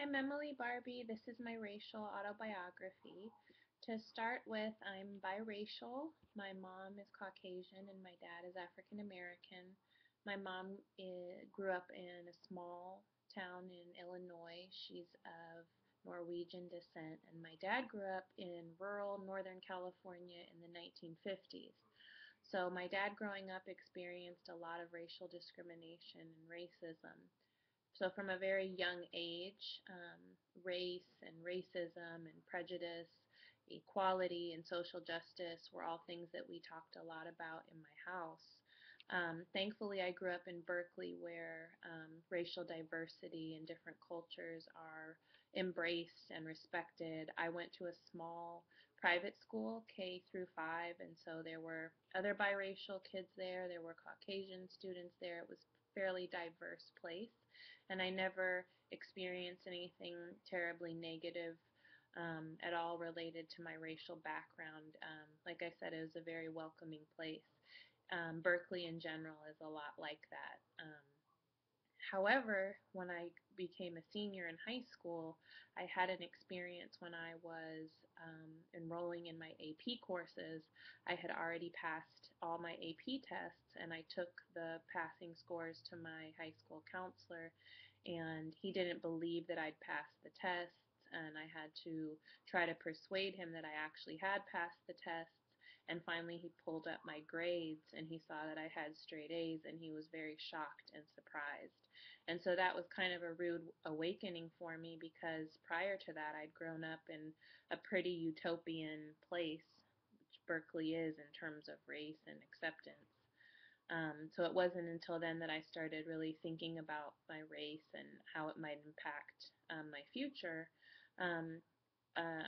I'm Emily Barbie. This is my racial autobiography. To start with, I'm biracial. My mom is Caucasian and my dad is African American. My mom grew up in a small town in Illinois. She's of Norwegian descent, and my dad grew up in rural Northern California in the 1950s. So my dad growing up experienced a lot of racial discrimination and racism. So from a very young age, race and racism and prejudice, equality and social justice were all things that we talked a lot about in my house. Thankfully, I grew up in Berkeley where racial diversity and different cultures are embraced and respected. I went to a small private school, K through 5, and so there were other biracial kids there. There were Caucasian students there. It was a fairly diverse place, and I never experienced anything terribly negative at all related to my racial background. Like I said, it was a very welcoming place. Berkeley in general is a lot like that. However, when I became a senior in high school, I had an experience when I was enrolling in my AP courses. I had already passed all my AP tests, and I took the passing scores to my high school counselor, and he didn't believe that I'd passed the tests, and I had to try to persuade him that I actually had passed the tests. And finally, he pulled up my grades and he saw that I had straight A's, and he was very shocked and surprised. And so that was kind of a rude awakening for me, because prior to that, I'd grown up in a pretty utopian place, which Berkeley is in terms of race and acceptance. So it wasn't until then that I started really thinking about my race and how it might impact my future. Um,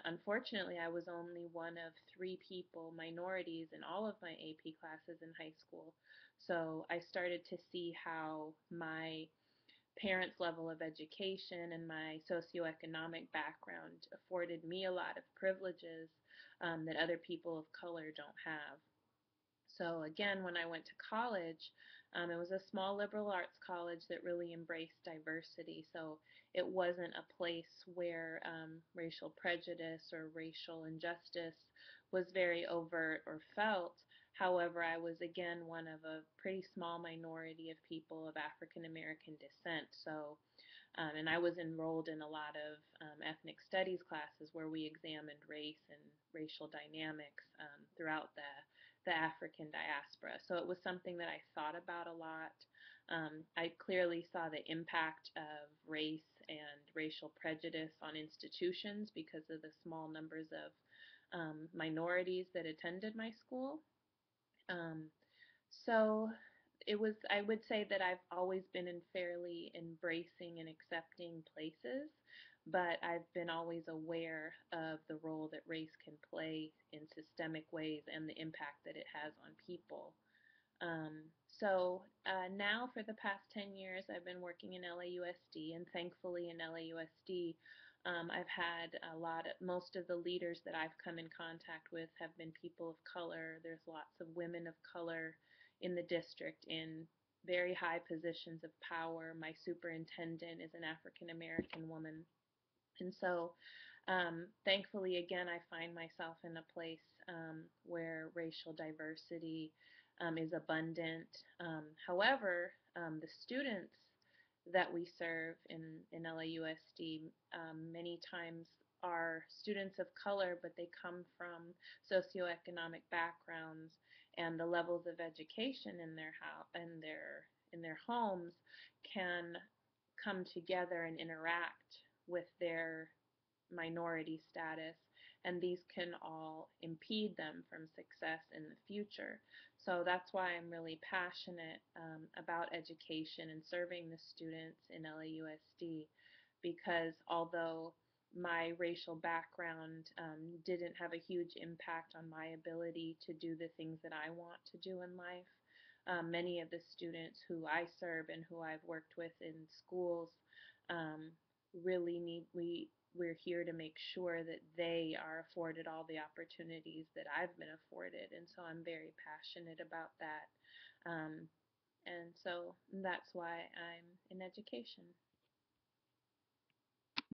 Unfortunately, I was only one of 3 minorities, in all of my AP classes in high school. So I started to see how my parents' level of education and my socioeconomic background afforded me a lot of privileges that other people of color don't have. So again, when I went to college, it was a small liberal arts college that really embraced diversity. So it wasn't a place where racial prejudice or racial injustice was very overt or felt. However, I was again one of a pretty small minority of people of African American descent. So and I was enrolled in a lot of ethnic studies classes where we examined race and racial dynamics throughout the African diaspora. So it was something that I thought about a lot. I clearly saw the impact of race and racial prejudice on institutions because of the small numbers of minorities that attended my school. Um, so I would say that I've always been in fairly embracing and accepting places, but I've been always aware of the role that race can play in systemic ways and the impact that it has on people. Now for the past 10 years I've been working in LAUSD, and thankfully in LAUSD I've had most of the leaders that I've come in contact with have been people of color. There's lots of women of color in the district in very high positions of power. My superintendent is an African American woman. And so, thankfully, again, I find myself in a place where racial diversity is abundant. However, the students that we serve in LAUSD many times are students of color, but they come from socioeconomic backgrounds, and the levels of education in their house in their homes can come together and interact with their minority status, and these can all impede them from success in the future. So that's why I'm really passionate about education and serving the students in LAUSD, because although my racial background didn't have a huge impact on my ability to do the things that I want to do in life, many of the students who I serve and who I've worked with in schools really we're here to make sure that they are afforded all the opportunities that I've been afforded, and so I'm very passionate about that. And so that's why I'm in education.